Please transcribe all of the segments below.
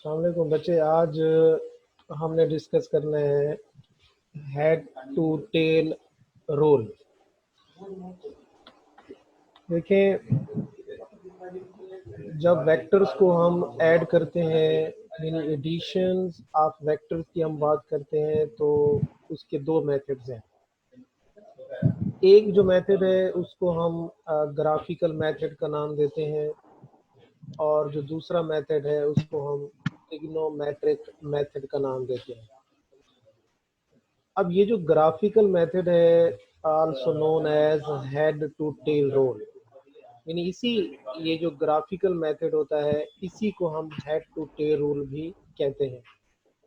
अस्सलाम वालेकुम बच्चे। आज हमने डिस्कस करना है हेड टू टेल रोल। देखिए, जब वेक्टर्स को हम ऐड करते हैं यानी एडिशंस ऑफ वेक्टर्स की हम बात करते हैं तो उसके दो मेथड्स हैं। एक जो मेथड है उसको हम ग्राफिकल मेथड का नाम देते हैं और जो दूसरा मेथड है उसको हम ट्रिग्नोमेट्रिक मेथड का नाम देते हैं। अब ये जो ग्राफिकल मेथड है also known as head to tail rule, यानी इसी ये जो ग्राफिकल मेथड होता है इसी को हम हेड टू टेल रोल भी कहते हैं।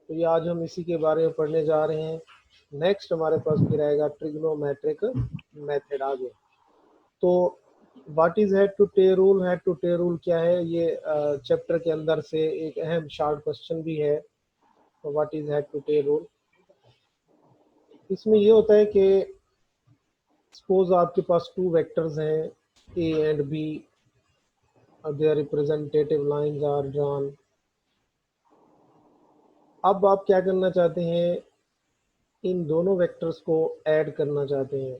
तो ये आज हम इसी के बारे में पढ़ने जा रहे हैं। नेक्स्ट हमारे पास फिर आएगा ट्रिग्नोमेट्रिक मेथड आगे। तो what is head to tail rule? Head to tail rule क्या है, ये चैप्टर के अंदर से एक अहम शॉर्ट क्वेश्चन भी है। तो what is head to tail rule? इसमें ये होता है कि सपोज आपके पास टू वेक्टर्स हैं A and B, their representative lines are drawn. अब आप क्या करना चाहते हैं, इन दोनों वेक्टर्स को ऐड करना चाहते हैं।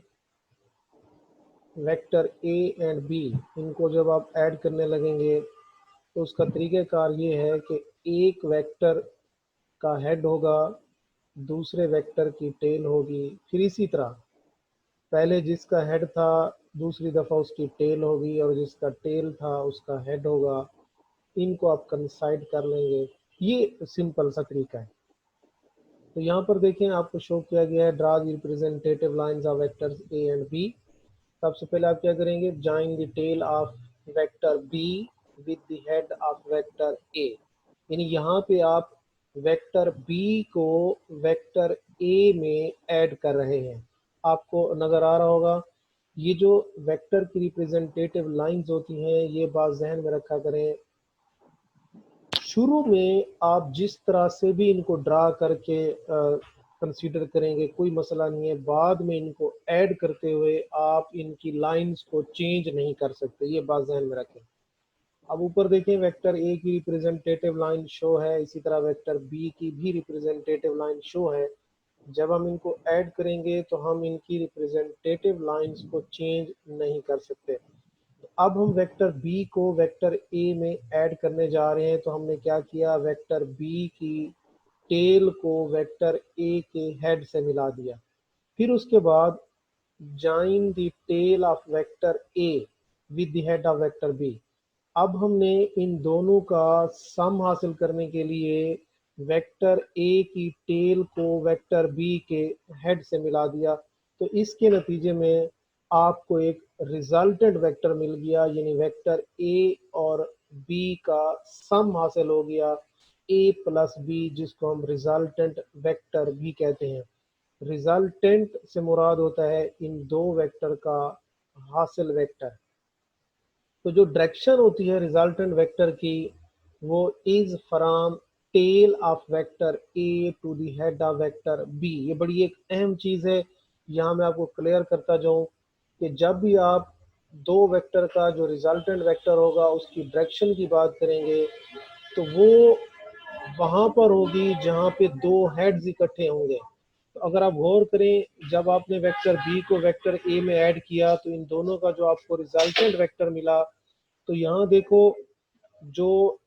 वेक्टर ए एंड बी, इनको जब आप ऐड करने लगेंगे तो उसका तरीक़ाकार ये है कि एक वेक्टर का हेड होगा, दूसरे वेक्टर की टेल होगी, फिर इसी तरह पहले जिसका हेड था दूसरी दफ़ा उसकी टेल होगी और जिसका टेल था उसका हेड होगा। इनको आप कंसाइड कर लेंगे। ये सिंपल सा तरीका है। तो यहाँ पर देखें, आपको शो किया गया है draw the representative lines of vectors A and B. सबसे पहले आप क्या करेंगे, join the tail of vector B with the head of vector A. यानी यहाँ पे आप वेक्टर बी को वेक्टर ए में ऐड कर रहे हैं। आपको नज़र आ रहा होगा, ये जो वेक्टर की रिप्रेजेंटेटिव लाइंस होती हैं ये बात जहन में रखा करें। शुरू में आप जिस तरह से भी इनको ड्रा करके कंसीडर करेंगे कोई मसला नहीं है, बाद में इनको ऐड करते हुए आप इनकी लाइंस को चेंज नहीं कर सकते, ये बात ध्यान में रखें। अब ऊपर देखें, वेक्टर ए की रिप्रेजेंटेटिव लाइन शो है, इसी तरह वेक्टर बी की भी रिप्रेजेंटेटिव लाइन शो है। जब हम इनको ऐड करेंगे तो हम इनकी रिप्रेजेंटेटिव लाइंस को चेंज नहीं कर सकते। अब हम वेक्टर बी को वेक्टर ए में ऐड करने जा रहे हैं। तो हमने क्या किया, वेक्टर बी की टेल को वेक्टर ए के हेड से मिला दिया। फिर उसके बाद join the tail of vector A with the head of vector B. अब हमने इन दोनों का सम हासिल करने के लिए वेक्टर ए की टेल को वेक्टर बी के हेड से मिला दिया। तो इसके नतीजे में आपको एक रिजल्टेंट वेक्टर मिल गया, यानी वेक्टर ए और बी का सम हासिल हो गया, ए प्लस बी, जिसको हम रिजल्टेंट वेक्टर भी कहते हैं। रिजल्टेंट से मुराद होता है इन दो वेक्टर का हासिल वेक्टर। तो जो डायरेक्शन होती है रिजल्टेंट वेक्टर की, वो is from tail of vector A to the head of vector B. ये बड़ी एक अहम चीज़ है, यहाँ मैं आपको क्लियर करता जाऊँ कि जब भी आप दो वेक्टर का जो रिजल्टेंट वेक्टर होगा उसकी डायरेक्शन की बात करेंगे तो वो वहाँ पर होगी जहाँ पे दो हेड्स इकट्ठे होंगे। तो अगर आप गौर करें, जब आपने वेक्टर बी को वेक्टर ए में ऐड किया तो इन दोनों का जो आपको रिजल्टेंट वेक्टर मिला, तो यहाँ देखो जो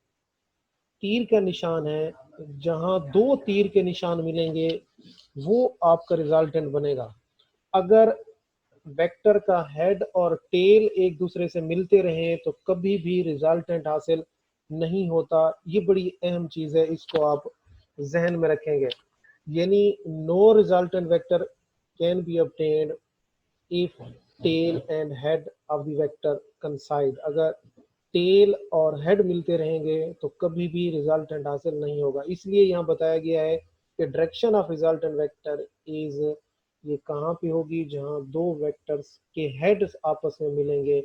तीर का निशान है, जहाँ दो तीर के निशान मिलेंगे वो आपका रिजल्टेंट बनेगा। अगर वेक्टर का हेड और टेल एक दूसरे से मिलते रहे तो कभी भी रिजल्टेंट हासिल नहीं होता। ये बड़ी अहम चीज़ है, इसको आप जहन में रखेंगे। यानी no resultant vector can be obtained if tail and head of the vector coincide. अगर टेल और हेड मिलते रहेंगे तो कभी भी रिजल्टेंट हासिल नहीं होगा। इसलिए यहाँ बताया गया है कि direction of resultant vector is, ये कहाँ पे होगी, जहाँ दो वेक्टर्स के हेड आपस में मिलेंगे।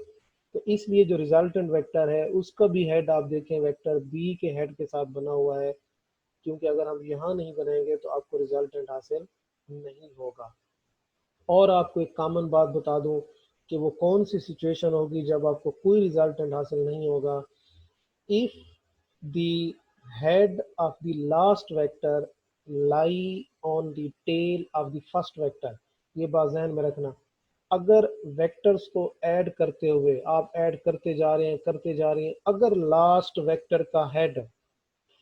तो इसलिए जो रिजल्टेंट वेक्टर है उसका भी हेड आप देखें वेक्टर बी के हेड के साथ बना हुआ है, क्योंकि अगर हम यहाँ नहीं बनाएंगे तो आपको रिजल्टेंट हासिल नहीं होगा। और आपको एक कॉमन बात बता दूं कि वो कौन सी सिचुएशन होगी जब आपको कोई रिजल्टेंट हासिल नहीं होगा। If the head of the last vector lie on the tail of the first vector। ये बात ध्यान में रखना, अगर वेक्टर्स को ऐड करते हुए आप ऐड करते जा रहे हैं करते जा रहे हैं, अगर लास्ट वेक्टर का हेड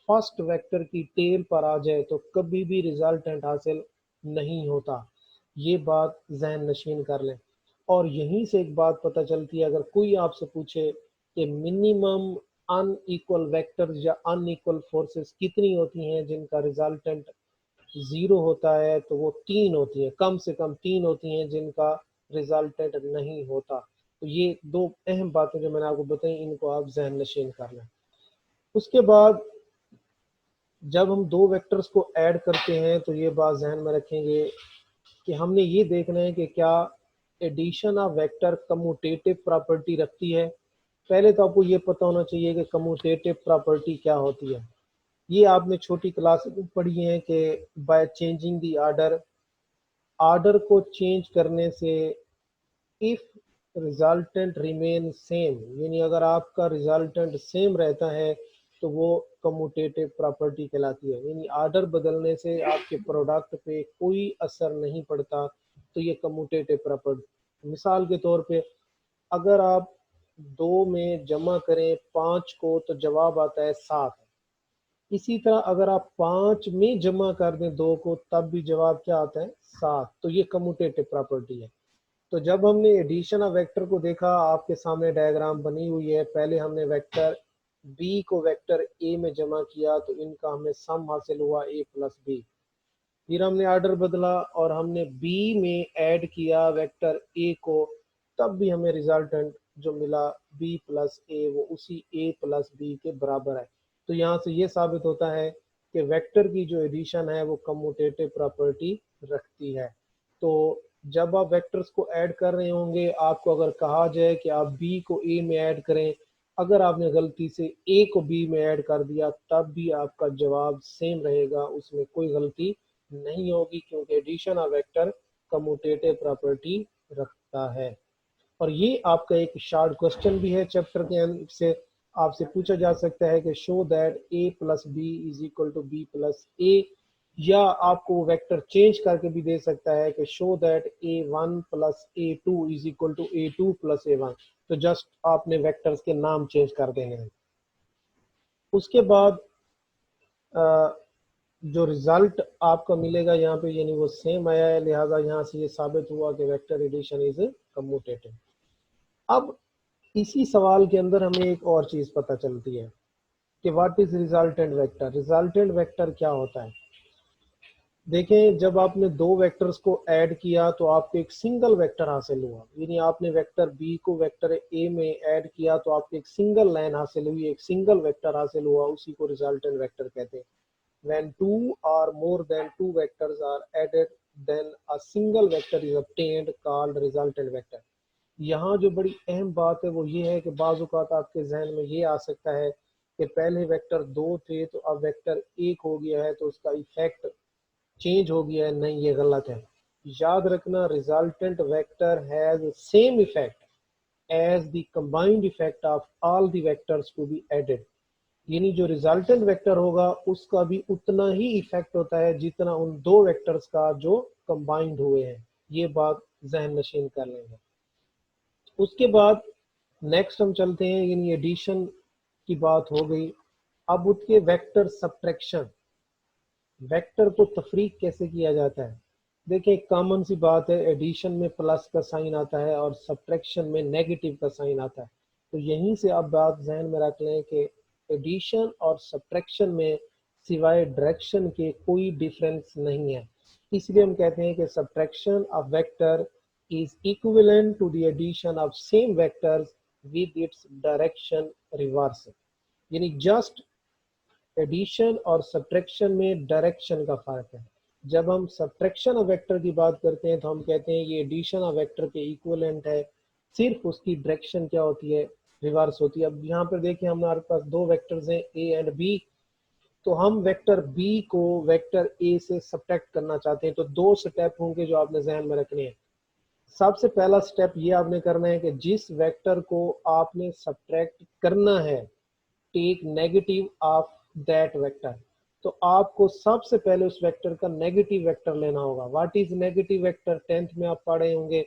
फर्स्ट वेक्टर की टेल पर आ जाए तो कभी भी रिजल्टेंट हासिल नहीं होता। ये बात जहन नशीन कर लें। और यहीं से एक बात पता चलती है, अगर कोई आपसे पूछे कि मिनिमम अनइक्वल वेक्टर्स या अनइक्वल फोर्सेस कितनी होती हैं जिनका रिजल्टेंट जीरो होता है, तो वो तीन होती है, कम से कम तीन होती हैं जिनका रिजल्टेंट नहीं होता। तो ये दो अहम बातें जो मैंने आपको बताई, इनको आप जहन नशीन कर लें। उसके बाद जब हम दो वेक्टर्स को ऐड करते हैं तो ये बात जहन में रखेंगे कि हमने ये देखना है कि क्या addition of vector commutative property रखती है। पहले तो आपको ये पता होना चाहिए कि कम्यूटेटिव प्रॉपर्टी क्या होती है। ये आपने छोटी क्लास में पढ़ी है कि by changing the order, order को चेंज करने से इफ रिजल्टेंट रिमेन सेम, यानी अगर आपका रिजल्टेंट सेम रहता है तो वो कम्यूटेटिव प्रॉपर्टी कहलाती है। यानी ऑर्डर बदलने से आपके प्रोडक्ट पे कोई असर नहीं पड़ता, तो ये कम्यूटेटिव प्रॉपर्टी। मिसाल के तौर पे अगर आप दो में जमा करें पाँच को तो जवाब आता है सात। इसी तरह अगर आप पाँच में जमा कर दें दो को तब भी जवाब क्या आता है, सात। तो ये कम्यूटेटिव प्रॉपर्टी है। तो जब हमने एडिशन ऑफ वेक्टर को देखा, आपके सामने डायग्राम बनी हुई है, पहले हमने वेक्टर बी को वेक्टर ए में जमा किया तो इनका हमें सम हासिल हुआ ए प्लस बी। फिर हमने ऑर्डर बदला और हमने बी में ऐड किया वेक्टर ए को, तब भी हमें रिजल्टेंट जो मिला बी प्लस ए वो उसी ए प्लस बी के बराबर है। तो यहाँ से ये साबित होता है कि वेक्टर की जो एडिशन है वो कम्यूटेटिव प्रॉपर्टी रखती है। तो जब आप वेक्टर्स को ऐड कर रहे होंगे, आपको अगर कहा जाए कि आप बी को ए में ऐड करें, अगर आपने गलती से ए को बी में ऐड कर दिया तब भी आपका जवाब सेम रहेगा, उसमें कोई गलती नहीं होगी, क्योंकि addition of vector commutative property रखता है। और ये आपका एक शॉर्ट क्वेश्चन भी है चैप्टर के अंदर से आपसे पूछा जा सकता है कि show that A plus B is equal to B plus A, या आपको वेक्टर चेंज करके भी दे सकता है कि show that A one plus A two is equal to A two plus A one. तो जस्ट आपने वेक्टर्स के नाम चेंज कर देने हैं। उसके बाद जो रिजल्ट आपका मिलेगा यहाँ पे, यानी वो सेम आया है, लिहाजा यहाँ से ये साबित हुआ कि वेक्टर एडिशन इज कम्यूटेटिव। अब इसी सवाल के अंदर हमें एक और चीज पता चलती है कि what is resultant vector. Resultant vector क्या होता है? देखें, जब आपने दो वेक्टर्स को ऐड किया तो आपको एक सिंगल वेक्टर हासिल हुआ, यानी आपने वेक्टर बी को वेक्टर ए में ऐड किया तो आपको एक सिंगल लाइन हासिल हुई, एक सिंगल वेक्टर हासिल हुआ, उसी को रिजल्टेंट वेक्टर कहते हैं। When two or more than two vectors are added, then a single vector is obtained called resultant vector। यहाँ जो बड़ी अहम बात है वो ये है कि बाज़ औक़ात आपके जहन में ये आ सकता है कि पहले वेक्टर दो थे तो अब वेक्टर एक हो गया है तो उसका इफेक्ट चेंज हो गया है। नहीं, ये गलत है। याद रखना, resultant vector has same effect as the combined effect of all the vectors to be added. यानी जो रिजल्टेंट वेक्टर होगा उसका भी उतना ही इफेक्ट होता है जितना उन दो वेक्टर्स का जो कंबाइंड हुए हैं। ये बात जहन नशीन कर लेंगे। उसके बाद नेक्स्ट हम चलते हैं, यानी एडिशन की बात हो गई। अब उसके वेक्टर सब्ट्रैक्शन, वेक्टर को तफरीक कैसे किया जाता है। देखिए, कॉमन सी बात है, एडिशन में प्लस का साइन आता है और सब्ट्रैक्शन में नेगेटिव का साइन आता है। तो यहीं से आप बात जहन में रख लें कि एडिशन और सब्ट्रैक्शन में सिवाय डायरेक्शन के कोई डिफरेंस नहीं है। इसलिए हम कहते हैं कि subtraction of vector is equivalent to the addition of same vectors with its direction reverse. यानी जस्ट एडिशन और सब्ट्रैक्शन में डायरेक्शन का फर्क है। जब हम सब्ट्रैक्शन ऑफ वेक्टर की बात करते हैं तो हम कहते हैं ये एडिशन ऑफ वेक्टर के इक्विवेलेंट है, सिर्फ उसकी डायरेक्शन क्या होती है, रिवर्स होती है। अब यहाँ पर देखिए, हमारे पास दो वेक्टर्स हैं ए एंड बी, तो हम वेक्टर बी को वेक्टर ए से सब्ट्रैक्ट करना चाहते हैं। तो दो स्टेप होंगे जो आपने जहन में रखने हैं। सबसे पहला स्टेप ये आपने करना है कि जिस वेक्टर को आपने सब्ट्रैक्ट करना है, take negative of that vector. तो आपको सबसे पहले उस वेक्टर का नेगेटिव वेक्टर लेना होगा। What is negative vector? 10th में आप पढ़े होंगे,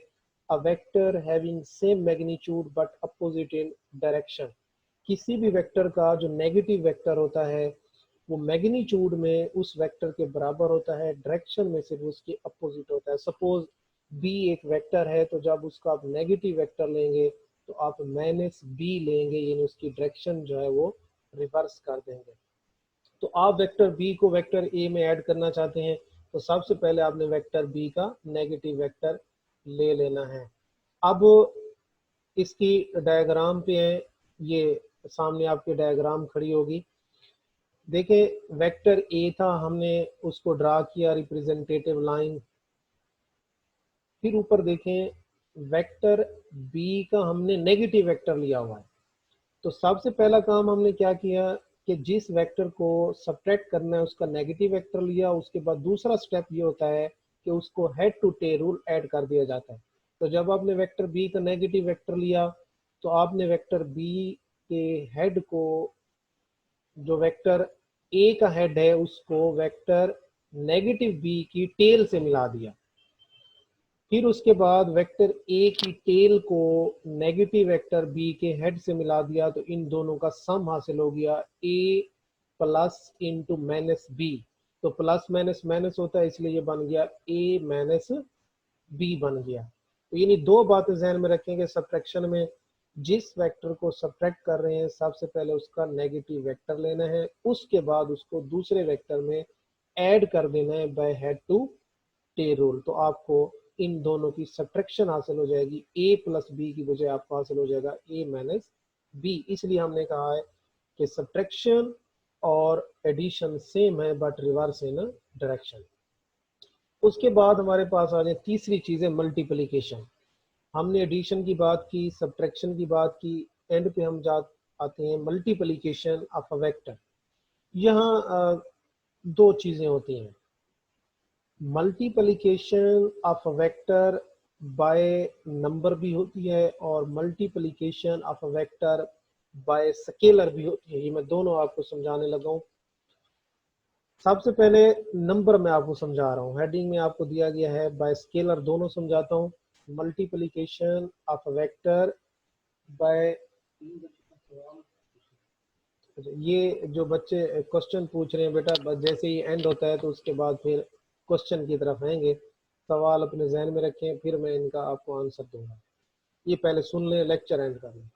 a vector having same magnitude but opposite in direction. किसी भी वेक्टर का जो नेगेटिव वेक्टर होता है वो मैग्नीट्यूड में उस वेक्टर के बराबर होता है, डायरेक्शन में सिर्फ उसके अपोजिट होता है। सपोज बी एक वेक्टर है, तो जब उसका आप नेगेटिव वेक्टर लेंगे तो आप माइनस बी लेंगे, यानी उसकी डायरेक्शन जो है वो रिवर्स कर देंगे। तो आप वेक्टर बी को वेक्टर ए में ऐड करना चाहते हैं, तो सबसे पहले आपने वेक्टर बी का नेगेटिव वेक्टर ले लेना है। अब इसकी डायग्राम पे है, ये सामने आपके डायग्राम खड़ी होगी। देखें, वेक्टर ए था, हमने उसको ड्रा किया रिप्रेजेंटेटिव लाइन। फिर ऊपर देखें, वेक्टर बी का हमने नेगेटिव वेक्टर लिया हुआ है। तो सबसे पहला काम हमने क्या किया कि जिस वेक्टर को सब्ट्रैक्ट करना है उसका नेगेटिव वेक्टर लिया। उसके बाद दूसरा स्टेप ये होता है कि उसको head to tail rule add कर दिया जाता है। तो जब आपने वेक्टर बी का नेगेटिव वेक्टर लिया तो आपने वेक्टर बी के हेड को, जो वेक्टर ए का हेड है, उसको वेक्टर नेगेटिव बी की टेल से मिला दिया। फिर उसके बाद वेक्टर ए की टेल को नेगेटिव वेक्टर बी के हेड से मिला दिया, तो इन दोनों का सम हासिल हो गया ए प्लस इंटू माइनस बी। तो प्लस माइनस माइनस होता है, इसलिए ये बन गया ए माइनस बी बन गया। तो यानी दो बातें ध्यान में रखेंगे सब्ट्रैक्शन में। जिस वेक्टर को सब्ट्रैक्ट कर रहे हैं सबसे पहले उसका नेगेटिव वेक्टर लेना है, उसके बाद उसको दूसरे वेक्टर में ऐड कर देना है by head to tail rule. तो आपको इन दोनों की सब्ट्रैक्शन हासिल हो जाएगी, ए प्लस बी की बजाय आपको हासिल हो जाएगा ए माइनस बी। इसलिए हमने कहा है कि सब्ट्रैक्शन और एडिशन सेम है बट रिवर्स इन डायरेक्शन। उसके बाद हमारे पास आ जाए तीसरी चीज है मल्टीप्लिकेशन। हमने एडिशन की बात की, सब्ट्रैक्शन की बात की, एंड पे हम जा आते हैं मल्टीप्लिकेशन ऑफ अ वेक्टर। यहाँ दो चीजें होती हैं, multiplication of a vector by number भी होती है और multiplication of a vector by scalar भी होती है। ये मैं दोनों आपको समझाने लगा हूँ। सबसे पहले नंबर में आपको समझा रहा हूँ, हेडिंग में आपको दिया गया है बाय स्केलर, दोनों समझाता हूँ। Multiplication of a vector by, ये जो बच्चे क्वेश्चन पूछ रहे हैं बेटा, बस जैसे ही एंड होता है तो उसके बाद फिर क्वेश्चन की तरफ आएंगे। सवाल अपने जहन में रखें, फिर मैं इनका आपको आंसर दूंगा। ये पहले सुन ले, लेक्चर एंड कर लें।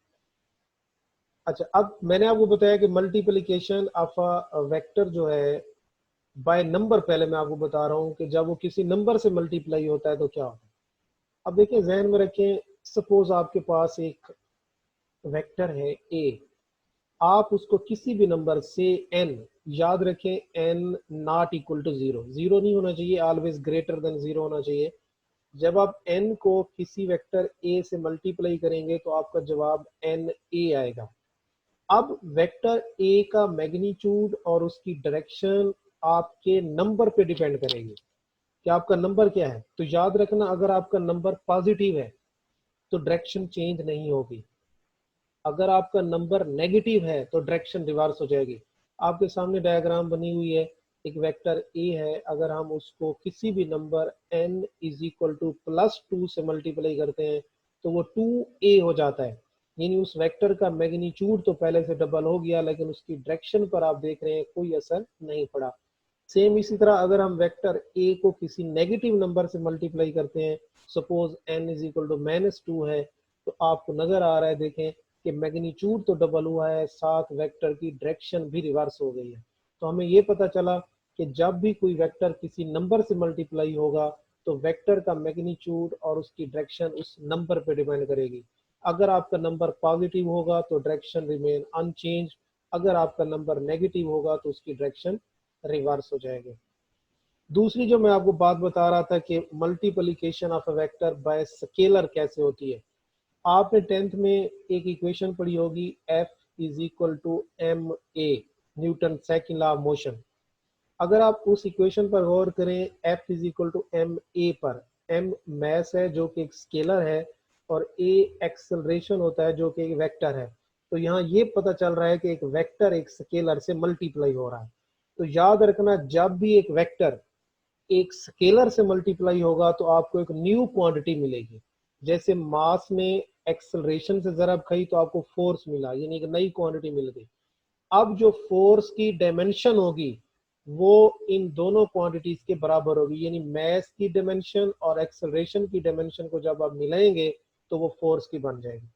अच्छा, अब मैंने आपको बताया कि मल्टीप्लिकेशन ऑफ अ वेक्टर जो है बाय नंबर, पहले मैं आपको बता रहा हूँ कि जब वो किसी नंबर से मल्टीप्लाई होता है तो क्या होता है। अब देखिए, जहन में रखें, सपोज आपके पास एक वेक्टर है ए, आप उसको किसी भी नंबर से एन, याद रखें N not equal to zero, zero नहीं होना चाहिए, ऑलवेज ग्रेटर देन जीरो होना चाहिए। जब आप एन को किसी वेक्टर ए से मल्टीप्लाई करेंगे तो आपका जवाब एन ए आएगा। अब वेक्टर ए का मैग्नीट्यूड और उसकी डायरेक्शन आपके नंबर पे डिपेंड करेगी कि आपका नंबर क्या है। तो याद रखना, अगर आपका नंबर पॉजिटिव है तो डायरेक्शन चेंज नहीं होगी, अगर आपका नंबर नेगेटिव है तो डायरेक्शन रिवर्स हो जाएगी। आपके सामने डायग्राम बनी हुई है, एक वेक्टर ए है, अगर हम उसको किसी भी number n is equal two plus two से मल्टीप्लाई करते हैं तो वो 2a हो जाता है। यानी उस वेक्टर का मैग्नीट्यूड तो पहले से डबल हो गया, लेकिन उसकी डायरेक्शन पर आप देख रहे हैं कोई असर नहीं पड़ा। सेम इसी तरह अगर हम वेक्टर ए को किसी नेगेटिव नंबर से मल्टीप्लाई करते हैं, suppose n is equal to minus two है, तो आपको नजर आ रहा है, देखें कि मैग्नीट्यूड तो डबल हुआ है, साथ वेक्टर की डायरेक्शन भी रिवर्स हो गई है। तो हमें ये पता चला कि जब भी कोई वेक्टर किसी नंबर से मल्टीप्लाई होगा तो वेक्टर का मैग्नीट्यूड और उसकी डायरेक्शन उस नंबर पे डिपेंड करेगी। अगर आपका नंबर पॉजिटिव होगा तो डायरेक्शन रिमेन अनचेंज, अगर आपका नंबर नेगेटिव होगा तो उसकी डायरेक्शन रिवर्स हो जाएगी। दूसरी जो मैं आपको बात बता रहा था कि multiplication of a vector by scalar कैसे होती है। आपने 10th में एक इक्वेशन पढ़ी होगी, F is equal to M A, Newton second law of motion. अगर आप उस इक्वेशन पर गौर करें, F is equal to M A पर, m मैस है जो कि एक स्केलर है और a एक्सेलरेशन होता है जो कि एक वेक्टर है। तो यहाँ ये पता चल रहा है कि एक वेक्टर एक स्केलर से मल्टीप्लाई हो रहा है। तो याद रखना, जब भी एक वेक्टर एक स्केलर से मल्टीप्लाई होगा तो आपको एक न्यू क्वांटिटी मिलेगी। जैसे मास में एक्सेलरेशन से ज़रब खाई तो आपको फोर्स मिला, यानी एक नई क्वांटिटी मिल गई। अब जो फोर्स की डायमेंशन होगी वो इन दोनों क्वांटिटीज के बराबर होगी, यानी मैस की डायमेंशन और एक्सेलरेशन की डायमेंशन को जब आप मिलाएंगे तो वो फोर्स की बन जाएगी।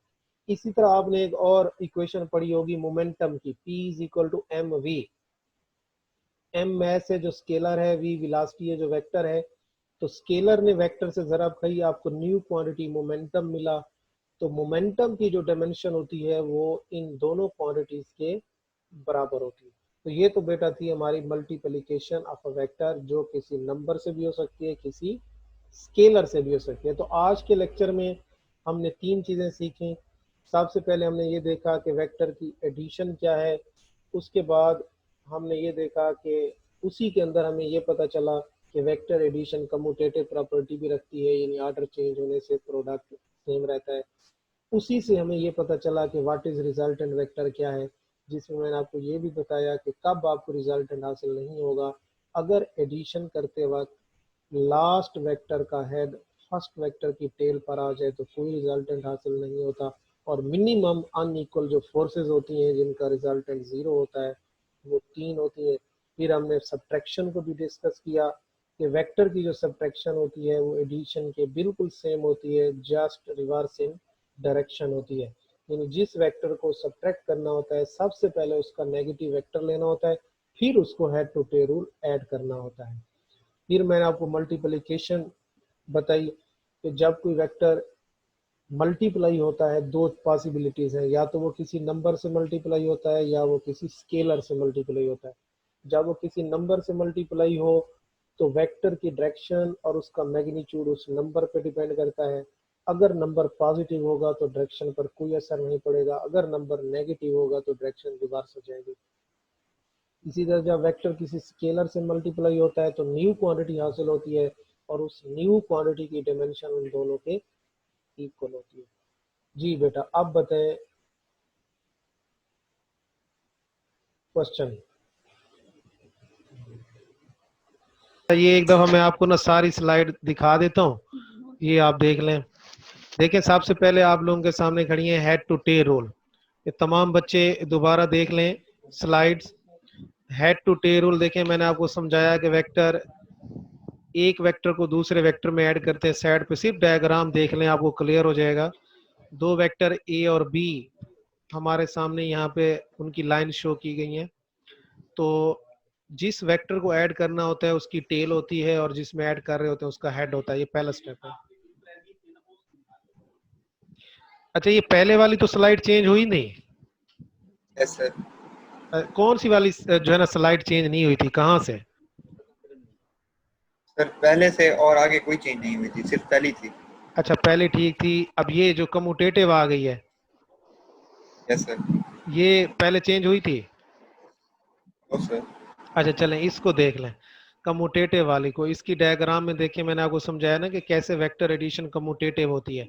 इसी तरह आपने एक और इक्वेशन पढ़ी होगी मोमेंटम की, P is equal to M V. M mass है जो स्केलर है, वी वेलोसिटी है जो वेक्टर है। तो स्केलर ने वेक्टर से ज़रब खाई, आपको न्यू क्वांटिटी मोमेंटम मिला। तो मोमेंटम की जो डायमेंशन होती है वो इन दोनों क्वांटिटीज के बराबर होती है। तो ये तो बेटा थी हमारी मल्टीप्लिकेशन ऑफ अ वेक्टर, जो किसी नंबर से भी हो सकती है, किसी स्केलर से भी हो सकती है। तो आज के लेक्चर में हमने तीन चीज़ें सीखी। सबसे पहले हमने ये देखा कि वेक्टर की एडिशन क्या है। उसके बाद हमने ये देखा कि उसी के अंदर हमें ये पता चला कि वेक्टर एडिशन कम्यूटेटिव प्रॉपर्टी भी रखती है, यानी ऑर्डर चेंज होने से प्रोडक्ट सेम रहता है। उसी से हमें ये पता चला कि व्हाट इज रिजल्टेंट वेक्टर क्या है, जिसमें मैंने आपको ये भी बताया कि कब आपको रिजल्टेंट हासिल नहीं होगा। अगर एडिशन करते वक्त लास्ट वेक्टर का हेड फर्स्ट वेक्टर की टेल पर आ जाए तो कोई रिजल्टेंट हासिल नहीं होता। और मिनिमम अनइक्वल जो फोर्सेस होती हैं जिनका रिजल्टेंट जीरो होता है वो तीन होती है। फिर हमने सब्ट्रैक्शन को भी डिस्कस किया कि वेक्टर की जो सब्ट्रैक्शन होती है वो एडिशन के बिल्कुल सेम होती है, जस्ट रिवर्स इन डायरेक्शन होती है। यानी जिस वेक्टर को सब्ट्रैक्ट करना होता है सबसे पहले उसका नेगेटिव वेक्टर लेना होता है, फिर उसको head to tail rule add करना होता है। फिर मैंने आपको मल्टीप्लिकेशन बताई कि जब कोई वेक्टर मल्टीप्लाई होता है दो पॉसिबिलिटीज है, या तो वो किसी नंबर से मल्टीप्लाई होता है या वो किसी स्केलर से मल्टीप्लाई होता है। जब वो किसी नंबर से मल्टीप्लाई हो तो वेक्टर की डायरेक्शन और उसका मैग्नीट्यूड उस नंबर पर डिपेंड करता है। अगर नंबर पॉजिटिव होगा तो डायरेक्शन पर कोई असर नहीं पड़ेगा, अगर नंबर नेगेटिव होगा तो डायरेक्शन रिवर्स हो जाएगी। इसी तरह जब वेक्टर किसी स्केलर से मल्टीप्लाई होता है तो न्यू क्वांटिटी हासिल होती है और उस न्यू क्वांटिटी की डायमेंशन उन दोनों के इक्वल होती है। जी बेटा, अब बताएं क्वेश्चन। ये एक दफा मैं आपको ना सारी स्लाइड दिखा देता हूँ, ये आप देख लें। देखें, सबसे पहले आप लोगों के सामने खड़ी है हेड टू टेल रूल। ये तमाम बच्चे दोबारा देख लें slides. Head to tail rule देखें, मैंने आपको समझाया कि वेक्टर एक वेक्टर को दूसरे वेक्टर में ऐड करते हैं। साइड पे सिर्फ डायग्राम देख लें, आपको क्लियर हो जाएगा। दो वेक्टर ए और बी हमारे सामने यहाँ पे उनकी लाइन शो की गई है। तो जिस वेक्टर को ऐड करना होता है उसकी टेल होती है और जिसमें ऐड कर रहे होते हैं उसका हेड होता है। ये पहला स्टेप है। अच्छा, ये पहले वाली तो स्लाइड चेंज हुई नहीं? Yes sir. कौन सी वाली जो है ना स्लाइड चेंज नहीं हुई थी, कहाँ से? सर पहले से और आगे कोई चेंज नहीं हुई थी, सिर्फ पहली थी। अच्छा, पहले ठीक थी। अब ये जो कम्यूटेटिव आ गई है, यस सर। ये पहले चेंज हुई थी? ओ सर। अच्छा चलें इसको देख लें, कम्यूटेटिव वाली को। इसकी डायग्राम में देखिए, मैंने आपको समझाया ना कि कैसे वेक्टर एडिशन कम्यूटेटिव होती है।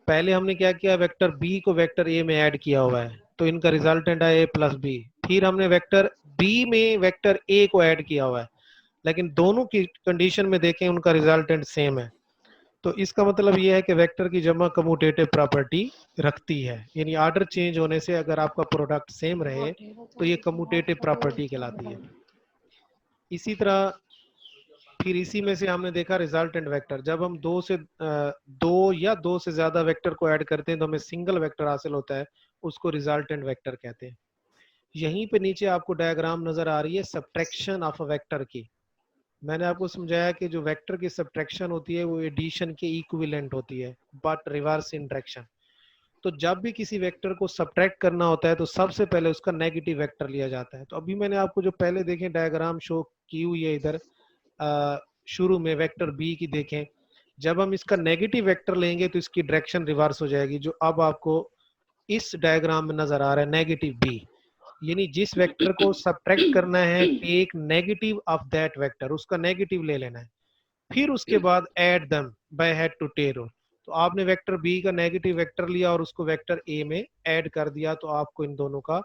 पहले हमने क्या किया, वेक्टर बी को वेक्टर ए में ऐड किया हुआ है तो इनका रिजल्टेंट है ए प्लस बी। फिर हमने वेक्टर बी में वेक्टर ए को ऐड किया हुआ है, लेकिन दोनों की कंडीशन में देखें उनका रिजल्टेंट सेम है। तो इसका मतलब यह है कि वेक्टर की जमा कम्यूटेटिव प्रॉपर्टी रखती है, यानी ऑर्डर चेंज होने से अगर आपका प्रोडक्ट सेम रहे तो ये कम्यूटेटिव प्रॉपर्टी कहलाती है। इसी तरह फिर इसी में से हमने देखा रिजल्टेंट वेक्टर। जब हम दो या दो से ज्यादा वेक्टर को ऐड करते हैं तो हमें सिंगल वेक्टर हासिल होता है, उसको रिजल्टेंट वेक्टर कहते हैं। यहीं पे नीचे आपको डायग्राम नजर आ रही है सब्ट्रैक्शन ऑफ अ वेक्टर की। मैंने आपको समझाया कि जो वेक्टर की सब्ट्रैक्शन होती है वो एडिशन के इक्विवेलेंट होती है, बट रिवर्स इन डायरेक्शन। तो जब भी किसी वेक्टर को सब्ट्रैक्ट करना होता है तो सबसे पहले उसका नेगेटिव वेक्टर लिया जाता है। तो अभी मैंने आपको जो पहले देखें डायग्राम शो की हुई है इधर, शुरू में वेक्टर बी की देखें, जब हम इसका नेगेटिव वेक्टर लेंगे तो इसकी डायरेक्शन रिवर्स हो जाएगी, जो अब आपको इस डायग्राम में नजर आ रहा है नेगेटिव बी। यानी जिस वेक्टर को सब्ट्रैक्ट करना है, take negative of that vector, उसका नेगेटिव ले लेना है, फिर उसके बाद add them by head to tail rule. तो आपने वेक्टर बी का नेगेटिव वेक्टर लिया और उसको वेक्टर ए में ऐड कर दिया, तो आपको इन दोनों का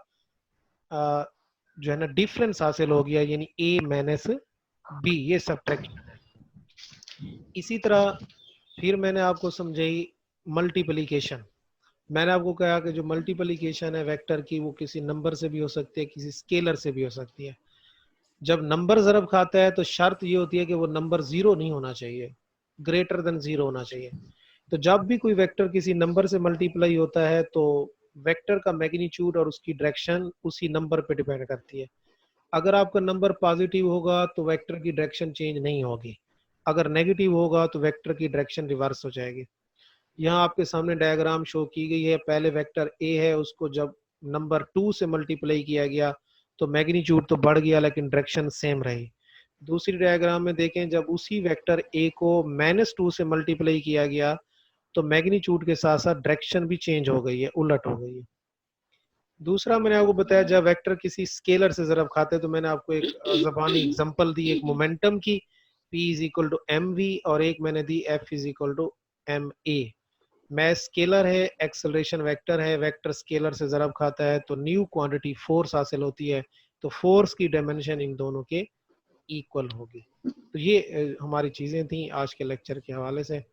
जो है ना डिफरेंस हासिल हो गया, यानी ए माइनस बी, ये सब्ट्रैक्शन है। इसी तरह फिर मैंने आपको समझाई मल्टीप्लिकेशन। मैंने आपको कहा कि जो मल्टीप्लिकेशन है वेक्टर की, वो किसी नंबर से भी हो सकती है, किसी स्केलर से भी हो सकती है। जब नंबर ज़रब खाता है तो शर्त ये होती है कि वो नंबर जीरो नहीं होना चाहिए, ग्रेटर देन जीरो होना चाहिए। तो जब भी कोई वेक्टर किसी नंबर से मल्टीप्लाई होता है तो वेक्टर का मैग्नीट्यूड और उसकी डायरेक्शन उसी नंबर पे डिपेंड करती है। अगर आपका नंबर पॉजिटिव होगा तो वेक्टर की डायरेक्शन चेंज नहीं होगी, अगर नेगेटिव होगा तो वेक्टर की डायरेक्शन रिवर्स हो जाएगी। यहाँ आपके सामने डायग्राम शो की गई है। पहले वेक्टर ए है, उसको जब नंबर 2 से मल्टीप्लाई किया गया तो मैग्नीट्यूड तो बढ़ गया लेकिन डायरेक्शन सेम रही। दूसरी डायग्राम में देखें, जब उसी वेक्टर ए को -2 से मल्टीप्लाई किया गया तो मैग्नीट्यूड के साथ साथ डायरेक्शन भी चेंज हो गई है, उलट हो गई है। दूसरा मैंने आपको बताया जब वेक्टर किसी स्केलर से ज़रब खाते हैं, तो मैंने आपको एक ज़बानी एग्जांपल दी एक मोमेंटम की, P is equal to M V, और एक मैंने दी F is equal to M A. मैं स्केलर है, एक्सेलरेशन वेक्टर है, वेक्टर स्केलर से ज़रब खाता है तो न्यू क्वांटिटी फोर्स हासिल होती है, तो फोर्स की डायमेंशन इन दोनों के इक्वल होगी। तो ये हमारी चीज़ें थी आज के लेक्चर के हवाले से।